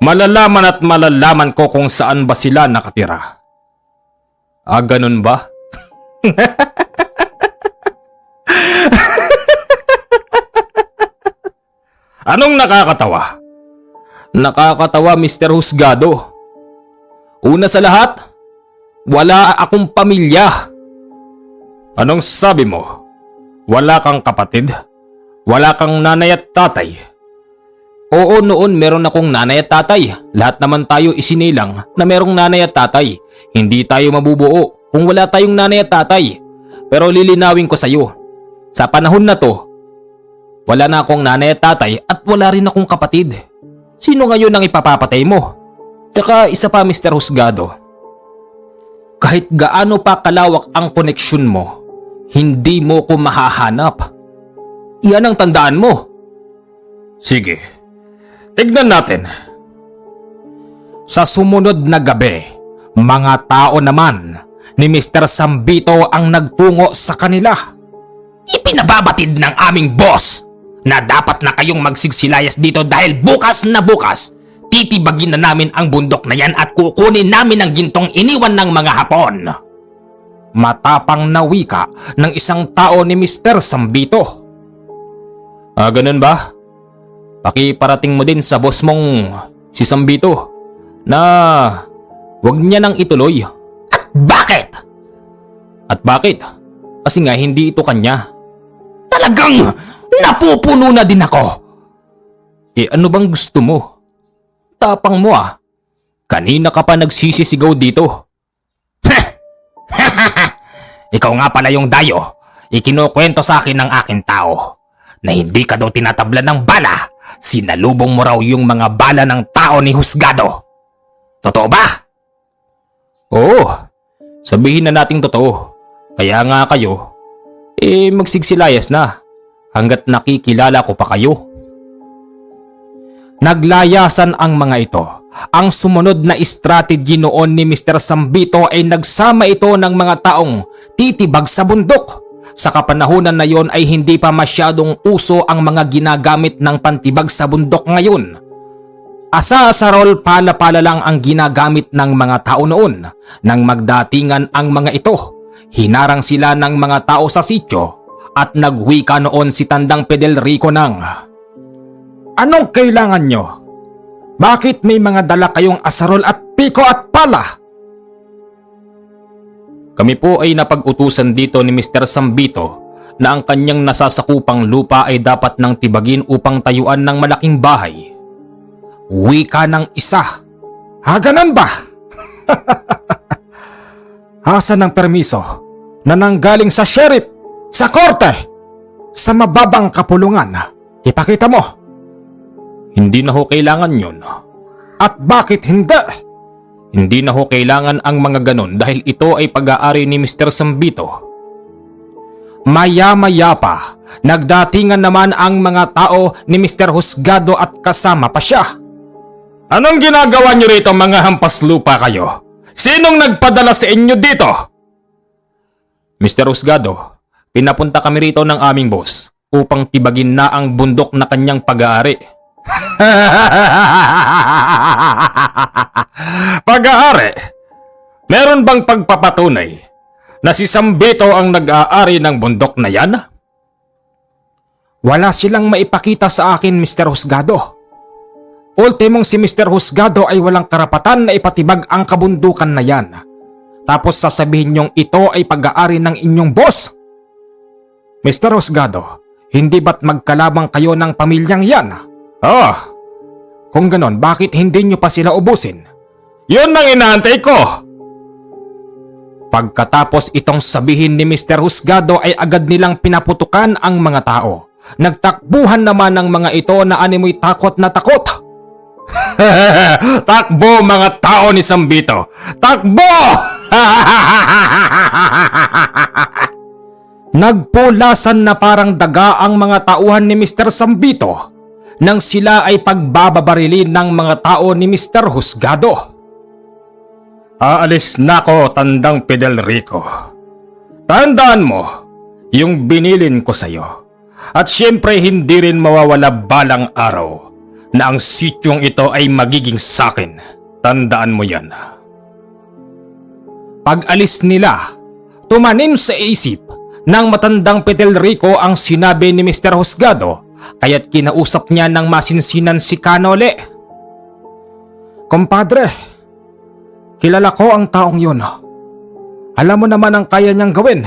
Malalaman at malalaman ko kung saan ba sila nakatira. Ganun ba? Anong nakakatawa? Nakakatawa, Mr. Husgado. Una sa lahat, wala akong pamilya. Anong sabi mo? Wala kang kapatid? Wala kang nanay at tatay? Oo, noon meron akong nanay at tatay. Lahat naman tayo isinilang na merong nanay at tatay. Hindi tayo mabubuo kung wala tayong nanay at tatay. Pero lilinawin ko sa iyo, sa panahon na to, wala na akong nanay at tatay at wala rin akong kapatid. Sino ngayon ang ipapapatay mo? Tsaka isa pa, Mr. Husgado. Kahit gaano pa kalawak ang koneksyon mo, hindi mo ko mahahanap. Iyan ang tandaan mo. Sige, tignan natin. Sa sumunod na gabi, mga tao naman ni Mr. Sambito ang nagtungo sa kanila. Ipinababatid ng aming boss na dapat na kayong magsigsilayas dito dahil bukas na bukas, titibagin na namin ang bundok na yan at kukunin namin ang gintong iniwan ng mga Hapon. Matapang na wika ng isang tao ni Mr. Sambito. Ganun ba? Pakiparating mo din sa boss mong si Sambito na wag niya nang ituloy. At bakit? At bakit? Kasi nga hindi ito kanya. Talagang napupuno na din ako. Ano bang gusto mo? Tapang mo ah. Kanina ka pa nagsisisigaw dito. Ikaw nga pala yung dayo. Ikinukwento sa akin ng aking tao na hindi ka daw tinatablan ng bala. Sinalubong mo raw yung mga bala ng tao ni Husgado. Totoo ba? Oo, sabihin na nating totoo. Kaya nga kayo, magsigsilayas na hanggat nakikilala ko pa kayo. Naglayasan ang mga ito. Ang sumunod na strategy noon ni Mr. Sambito ay nagsama ito ng mga taong titibag sa bundok. Sa kapanahunan na yon ay hindi pa masyadong uso ang mga ginagamit ng pantibag sa bundok ngayon. Asa-asarol pala-pala lang ang ginagamit ng mga tao noon. Nang magdatingan ang mga ito, hinarang sila ng mga tao sa sityo at nagwika noon si Tandang Pedelrico ng, "Anong kailangan nyo? Bakit may mga dala kayong asarol at piko at pala?" Kami po ay napag-utusan dito ni Mr. Sambito na ang kanyang nasasakupang lupa ay dapat nang tibagin upang tayuan ng malaking bahay. Wika ng isa. Ganun ba? Asa ng permiso na nanggaling sa sheriff, sa korte, sa mababang kapulungan? Ipakita mo. Hindi na ho kailangan yun. At bakit hindi? Hindi na ho kailangan ang mga ganon dahil ito ay pag-aari ni Mr. Sambito. Maya-maya pa, nagdatingan naman ang mga tao ni Mr. Husgado at kasama pa siya. Anong ginagawa nyo rito mga hampas lupa kayo? Sinong nagpadala sa inyo dito? Mr. Husgado, pinapunta kami rito ng aming boss upang tibagin na ang bundok na kanyang pag-aari. Pag-aari? Meron bang pagpapatunay na si Sambito ang nag-aari ng bundok na yan? Wala silang maipakita sa akin, Mr. Husgado. Ultimong si Mr. Husgado ay walang karapatan na ipatibag ang kabundukan na yan. Tapos sasabihin niyong ito ay pag-aari ng inyong boss. Mr. Husgado, hindi ba't magkalabang kayo ng pamilyang yan? Kung ganon, bakit hindi nyo pa sila ubusin? Yun ang inaantay ko! Pagkatapos itong sabihin ni Mr. Husgado ay agad nilang pinaputukan ang mga tao. Nagtakbuhan naman ng mga ito na animoy takot na takot. Takbo mga tao ni Sambito! Takbo! Nagpulasan na parang daga ang mga tauhan ni Mr. Sambito nang sila ay pagbababarilin ng mga tao ni Mr. Husgado. Aalis na ko, Tandang Pedelrico. Tandaan mo yung binilin ko sa'yo. At syempre hindi rin mawawala balang araw na ang sityong ito ay magiging sakin. Tandaan mo yan. Pag-alis nila, tumanim sa isip ng matandang Pedelrico ang sinabi ni Mr. Husgado, kaya't kinausap niya ng masinsinan si Canole. "Kompadre, kilala ko ang taong yun. Alam mo naman ang kaya niyang gawin.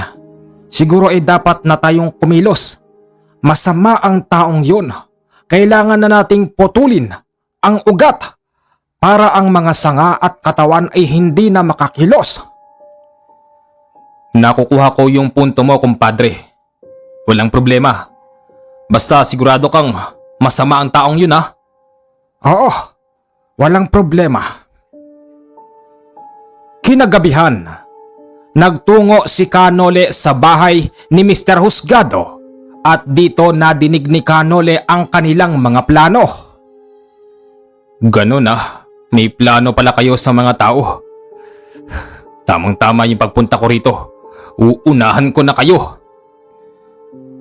Siguro ay dapat na tayong kumilos. Masama ang taong yun. Kailangan na nating putulin ang ugat para ang mga sanga at katawan ay hindi na makakilos." Nakukuha ko yung punto mo, kumpadre. Walang problema. Basta sigurado kang masama ang taong yun, ha? Oo, walang problema. Kinagabihan, nagtungo si Canole sa bahay ni Mr. Husgado at dito nadinig ni Canole ang kanilang mga plano. Ganun ah, may plano pala kayo sa mga tao. Tamang-tama yung pagpunta ko rito. Uunahan ko na kayo.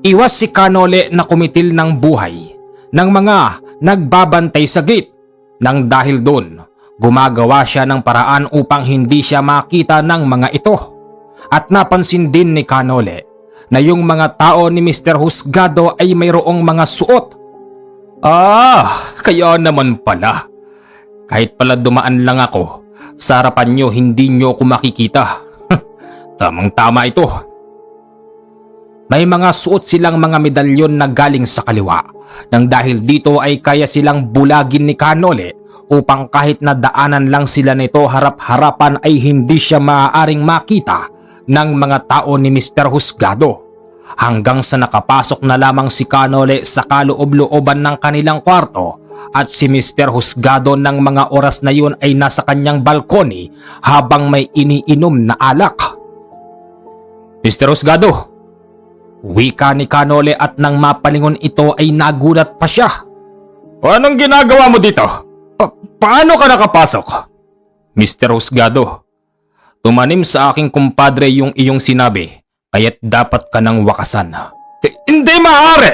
Iwas si Canole na kumitil ng buhay ng mga nagbabantay sa gate nang dahil doon gumagawa siya ng paraan upang hindi siya makita ng mga ito. At napansin din ni Canole na yung mga tao ni Mr. Husgado ay mayroong mga suot. Kaya naman pala. Kahit pala dumaan lang ako, sa harapan nyo hindi nyo ako makikita. Tamang-tama ito. May mga suot silang mga medalyon na galing sa kaliwa nang dahil dito ay kaya silang bulagin ni Kanole upang kahit na daanan lang sila nito harap-harapan ay hindi siya maaaring makita ng mga tao ni Mr. Husgado. Hanggang sa nakapasok na lamang si Kanole sa kaloob-looban ng kanilang kwarto at si Mr. Husgado ng mga oras na yun ay nasa kanyang balkoni habang may iniinom na alak. Mr. Husgado, wika ni Kanole at nang mapalingon ito ay nagulat pa siya. Anong ginagawa mo dito? Paano ka nakapasok? Mr. Husgado, tumanim sa aking kumpadre yung iyong sinabi, kaya't dapat ka nang wakasan. Hindi maaari!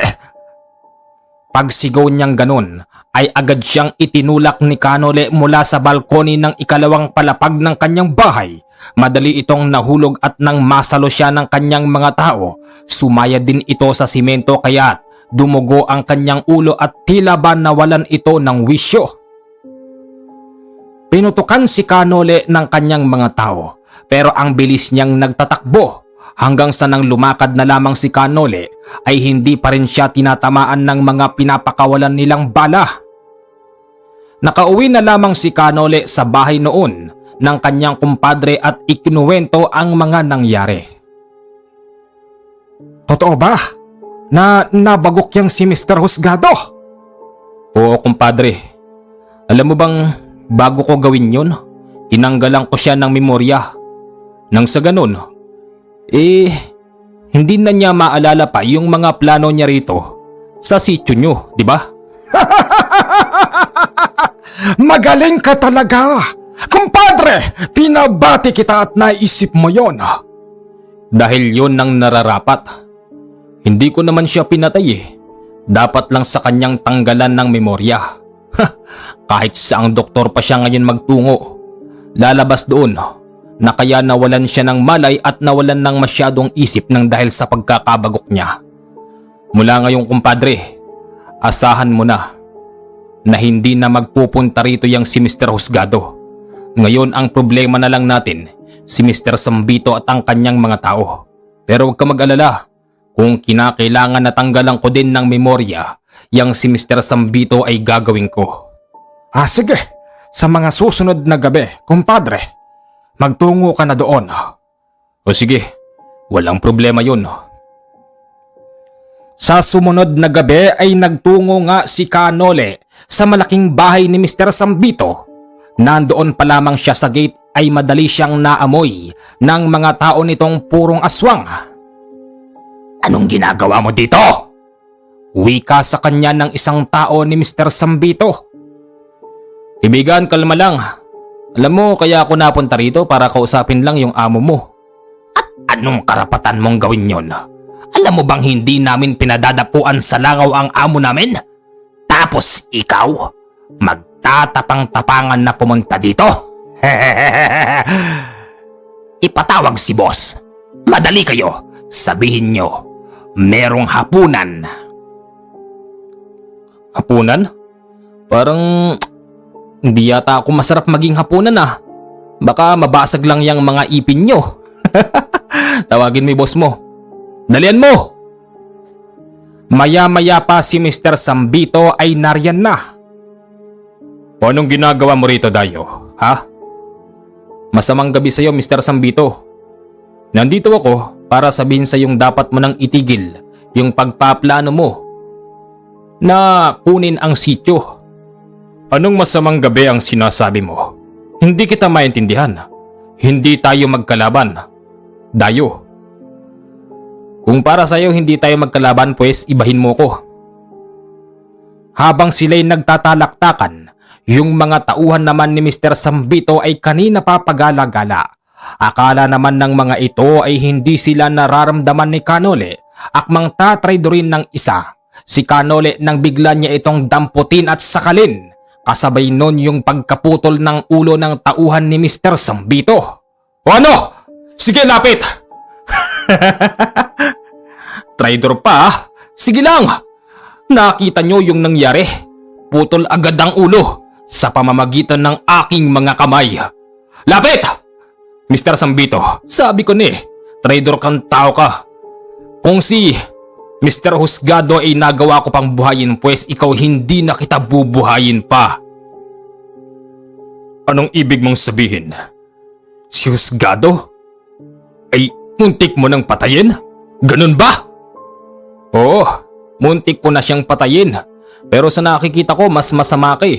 Pagsigaw niyang ganun ay agad siyang itinulak ni Kanole mula sa balkoni ng ikalawang palapag ng kanyang bahay. Madali itong nahulog at nang masalo siya ng kanyang mga tao, sumaya din ito sa simento kaya't dumugo ang kanyang ulo at tila ba nawalan ito ng wisyo. Pinutukan si Kanole ng kanyang mga tao pero ang bilis niyang nagtatakbo hanggang sa nang lumakad na lamang si Kanole ay hindi pa rin siya tinatamaan ng mga pinapakawalan nilang bala. Nakauwi na lamang si Kanole sa bahay noon ng kanyang kumpadre at ikinuwento ang mga nangyari. Totoo ba na nabagok yang si Mr. Husgado? Oo, kumpadre. Alam mo bang bago ko gawin yun, tinanggalan ko siya ng memorya. Nang sa ganun, hindi na niya maalala pa yung mga plano niya rito sa sityo nyo, di ba? Magaling ka talaga! Kumpadre, pinabati kita at naisip mo yon. Dahil yon ang nararapat. Hindi ko naman siya pinatay eh. Dapat lang sa kanyang tanggalan ng memorya. Kahit saang doktor pa siya ngayon magtungo, lalabas doon na kaya nawalan siya ng malay at nawalan ng masyadong isip ng dahil sa pagkakabagok niya. Mula ngayon kumpadre, asahan mo na hindi na magpupunta rito yang si Mr. Husgado. Ngayon ang problema na lang natin, si Mr. Sambito at ang kanyang mga tao. Pero huwag ka mag-alala, kung kinakailangan na tanggalan ko din ng memorya, yang si Mr. Sambito ay gagawin ko. Sige, sa mga susunod na gabi, kumpadre, magtungo ka na doon. O sige, walang problema yun. Sa sumunod na gabi ay nagtungo nga si Kanole sa malaking bahay ni Mr. Sambito. Nandoon pa lamang siya sa gate ay madali siyang naamoy ng mga tao nitong purong aswang. Anong ginagawa mo dito? Wika sa kanya ng isang tao ni Mr. Sambito. Kaibigan, kalma lang. Alam mo kaya ako napunta rito para kausapin lang yung amo mo. At anong karapatan mong gawin yon? Alam mo bang hindi namin pinadadapuan sa langaw ang amo namin? Tapos ikaw, magtatapang-tapangan na pumunta dito? Ipatawag si boss. Madali kayo. Sabihin nyo, merong hapunan. Hapunan? Parang hindi yata ako masarap maging hapunan ah. Baka mabasag lang yung mga ipin nyo. Tawagin mo yung boss mo. Dalian mo! Maya-maya pa si Mr. Sambito ay nariyan na. Anong ginagawa mo rito, Dayo? Ha? Masamang gabi sa'yo, Mr. Sambito. Nandito ako para sabihin sa yung dapat mo nang itigil yung pagpaplano mo na kunin ang sityo. Anong masamang gabi ang sinasabi mo? Hindi kita maintindihan. Hindi tayo magkalaban, Dayo. Kung para sa'yo hindi tayo magkalaban, pues ibahin mo ko. Habang sila'y nagtatalaktakan, yung mga tauhan naman ni Mr. Sambito ay kanina pa pagala-gala. Akala naman ng mga ito ay hindi sila nararamdaman ni Kanole, akmang tatraydorin ng isa. Si Kanole nang bigla niya itong damputin at sakalin. Kasabay nun yung pagkaputol ng ulo ng tauhan ni Mr. Sambito. O ano? Sige, lapit! Traidor pa? Sige lang! Nakita nyo yung nangyari? Putol agad ang ulo sa pamamagitan ng aking mga kamay. Lapit! Mr. Sambito, sabi ko ni, Traitor kang tao ka. Kung si Mr. Husgado ay nagawa ko pang buhayin, pues ikaw hindi na kita bubuhayin pa. Anong ibig mong sabihin? Si Husgado ay muntik mo nang patayin? Ganun ba? Oo, muntik ko na siyang patayin. Pero sa nakikita ko mas masama ka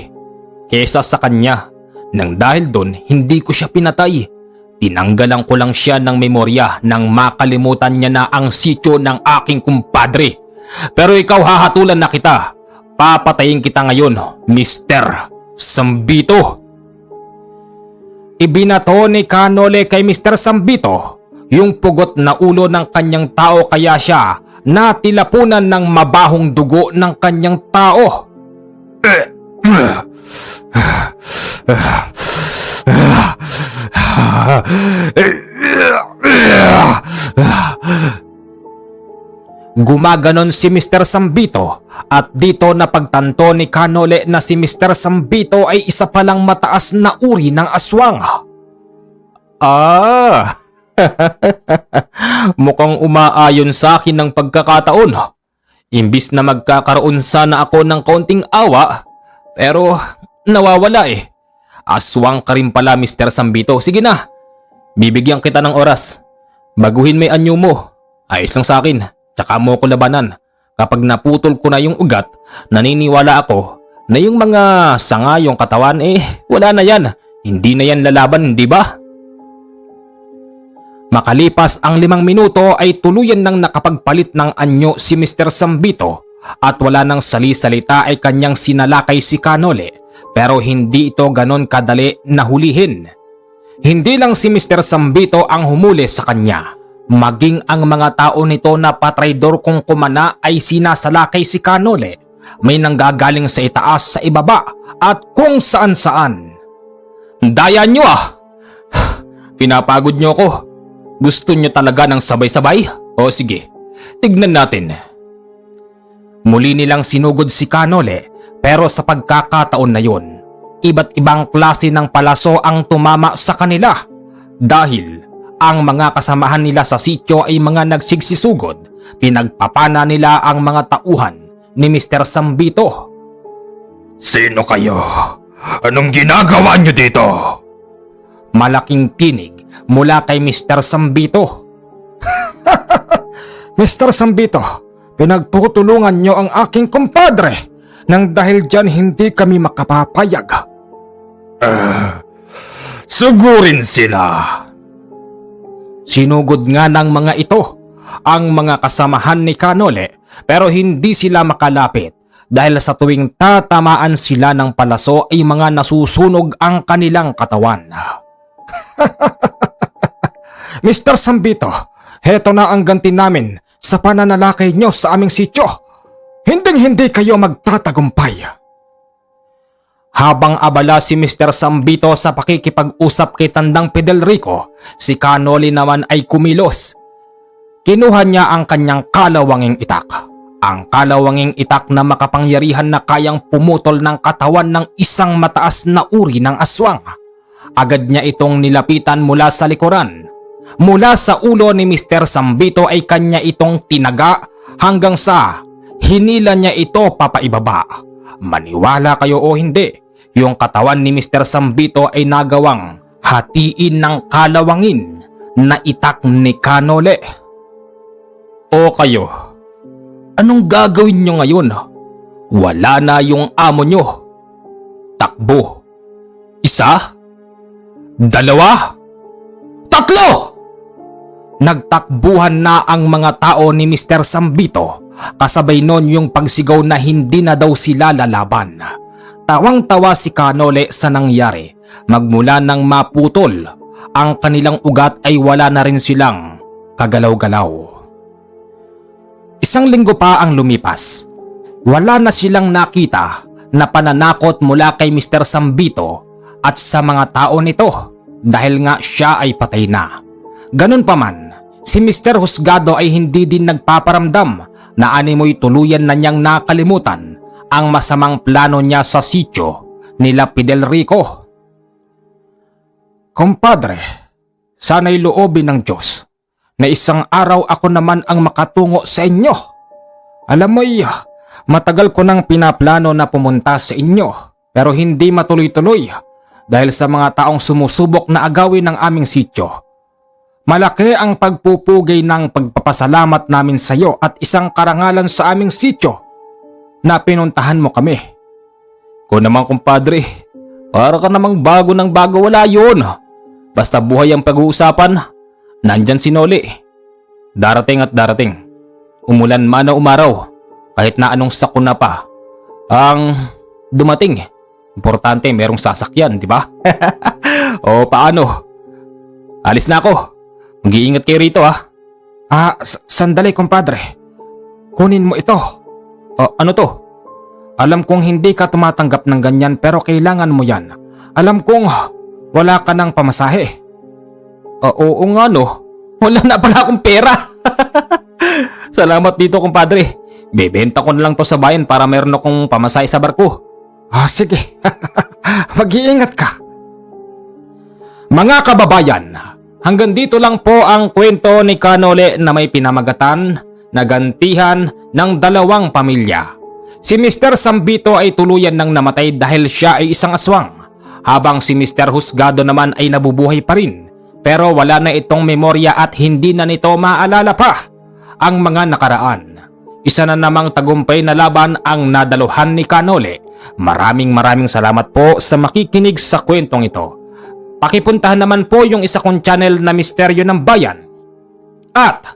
kesa sa kanya. Nang dahil doon hindi ko siya pinatay. Tinanggalan ko lang siya ng memorya nang makalimutan niya na ang sityo ng aking kumpadre. Pero ikaw hahatulan na kita. Papatayin kita ngayon, Mr. Sambito. Ibinato ni Canole kay Mr. Sambito yung pugot na ulo ng kanyang tao kaya siya natilapunan ng mabahong dugo ng kanyang tao. Gumaganon si Mr. Sambito at dito napagtanto ni Canole na si Mr. Sambito ay isa palang mataas na uri ng aswang. Mukhang umaayon sa akin ng pagkakataon. Imbis na magkakaroon sana ako ng kaunting awa, pero nawawala Aswang ka rin pala, Mr. Sambito. Sige na, bibigyan kita ng oras. Baguhin mo yung anyo mo. Ayos lang sa akin, tsaka mo ko labanan. Kapag naputol ko na yung ugat, naniniwala ako na yung mga sanga yung katawan wala na yan. Hindi na yan lalaban, di ba? Makalipas ang 5 minuto ay tuluyan nang nakapagpalit ng anyo si Mr. Sambito at wala nang sali-salita ay kanyang sinalakay si Canole. Pero hindi ito ganon kadali na hulihin. Hindi lang si Mr. Sambito ang humuli sa kanya. Maging ang mga tao nito na patraidor kung kumana ay sinasalakay si Canole. May nanggagaling sa itaas sa ibaba at kung saan-saan. Daya nyo Pinapagod nyo ako. Gusto nyo talaga ng sabay-sabay? O sige, tignan natin. Muli nilang sinugod si Canole. Pero sa pagkakataon na yun, iba't ibang klase ng palaso ang tumama sa kanila dahil ang mga kasamahan nila sa sityo ay mga nagsigsisugod. Pinagpapana nila ang mga tauhan ni Mr. Sambito. Sino kayo? Anong ginagawa niyo dito? Malaking tinig mula kay Mr. Sambito. Mr. Sambito, pinagtutulungan niyo ang aking kumpadre. Nang dahil dyan hindi kami makapapayag. Sugurin sila. Sinugod nga ng mga ito ang mga kasamahan ni Canole pero hindi sila makalapit dahil sa tuwing tatamaan sila ng palaso ay mga nasusunog ang kanilang katawan. Mr. Sambito, heto na ang ganti namin sa pananalakay nyo sa aming sityo. Hinding-hindi kayo magtatagumpay. Habang abala si Mr. Sambito sa pakikipag-usap kay Tandang Pedelrico, si Canole naman ay kumilos. Kinuha niya ang kanyang kalawanging itak. Ang kalawanging itak na makapangyarihan na kayang pumutol ng katawan ng isang mataas na uri ng aswang. Agad niya itong nilapitan mula sa likuran. Mula sa ulo ni Mr. Sambito ay kanya itong tinaga hanggang sa hinila niya ito papaibaba. Maniwala kayo o hindi, yung katawan ni Mr. Sambito ay nagawang hatiin ng kalawangin na itak ni Canole. O kayo, anong gagawin nyo ngayon? Wala na yung amo nyo. Takbo. 1, 2, 3! Nagtakbuhan na ang mga tao ni Mr. Sambito. Kasabay nun yung pagsigaw na hindi na daw sila lalaban. Tawang-tawa si Canole sa nangyari. Magmula nang maputol ang kanilang ugat ay wala na rin silang kagalaw-galaw. 1 linggo pa ang lumipas. Wala na silang nakita na pananakot mula kay Mr. Sambito at sa mga tao nito dahil nga siya ay patay na. Ganun pa man, si Mr. Husgado ay hindi din nagpaparamdam na animoy tuluyan na niyang nakalimutan ang masamang plano niya sa sityo nila Pedelrico. Kompadre, sana'y loobin ng Diyos na isang araw ako naman ang makatungo sa inyo. Alam mo'y matagal ko nang pinaplano na pumunta sa inyo pero hindi matuloy-tuloy dahil sa mga taong sumusubok na agawin ng aming sityo. Malaki ang pagpupugay ng pagpapasalamat namin sa iyo at isang karangalan sa aming sityo na pinuntahan mo kami. Ko naman kumpadre, para ka namang bago ng bago, wala yun. Basta buhay ang pag-uusapan, nandyan si Noli. Darating at darating. Umulan man o umaraw, kahit na anong sakuna pa. Ang dumating, importante merong sasakyan, di ba? O paano? Alis na ako. Mag-iingat kayo rito ha. Sandali kumpadre. Kunin mo ito. Ano to? Alam kong hindi ka tumatanggap ng ganyan pero kailangan mo yan. Alam kong wala ka ng pamasahe. Oo nga no. Wala na pala akong pera. Salamat dito kumpadre. Bebenta ko na lang to sa bayan para meron akong pamasahe sa barko. Sige. Mag-iingat ka. Mga kababayan, hanggang dito lang po ang kwento ni Kanole na may pinamagatan na gantihan ng dalawang pamilya. Si Mr. Sambito ay tuluyan nang namatay dahil siya ay isang aswang, habang si Mr. Husgado naman ay nabubuhay pa rin pero wala na itong memorya at hindi na nito maalala pa ang mga nakaraan. Isa na namang tagumpay na laban ang nadaluhan ni Kanole. Maraming salamat po sa makikinig sa kwentong ito. Pakipuntahan naman po yung isa kong channel na Misteryo ng Bayan. At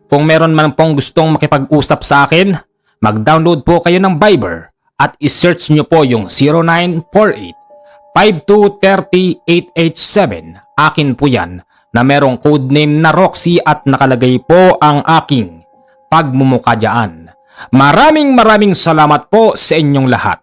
kung meron man pong gustong makipag-usap sa akin, mag-download po kayo ng Viber at i-search nyo po yung 0948-5230887. Akin po yan na merong codename na Roxy at nakalagay po ang aking pagmumukha dyan. Maraming salamat po sa inyong lahat.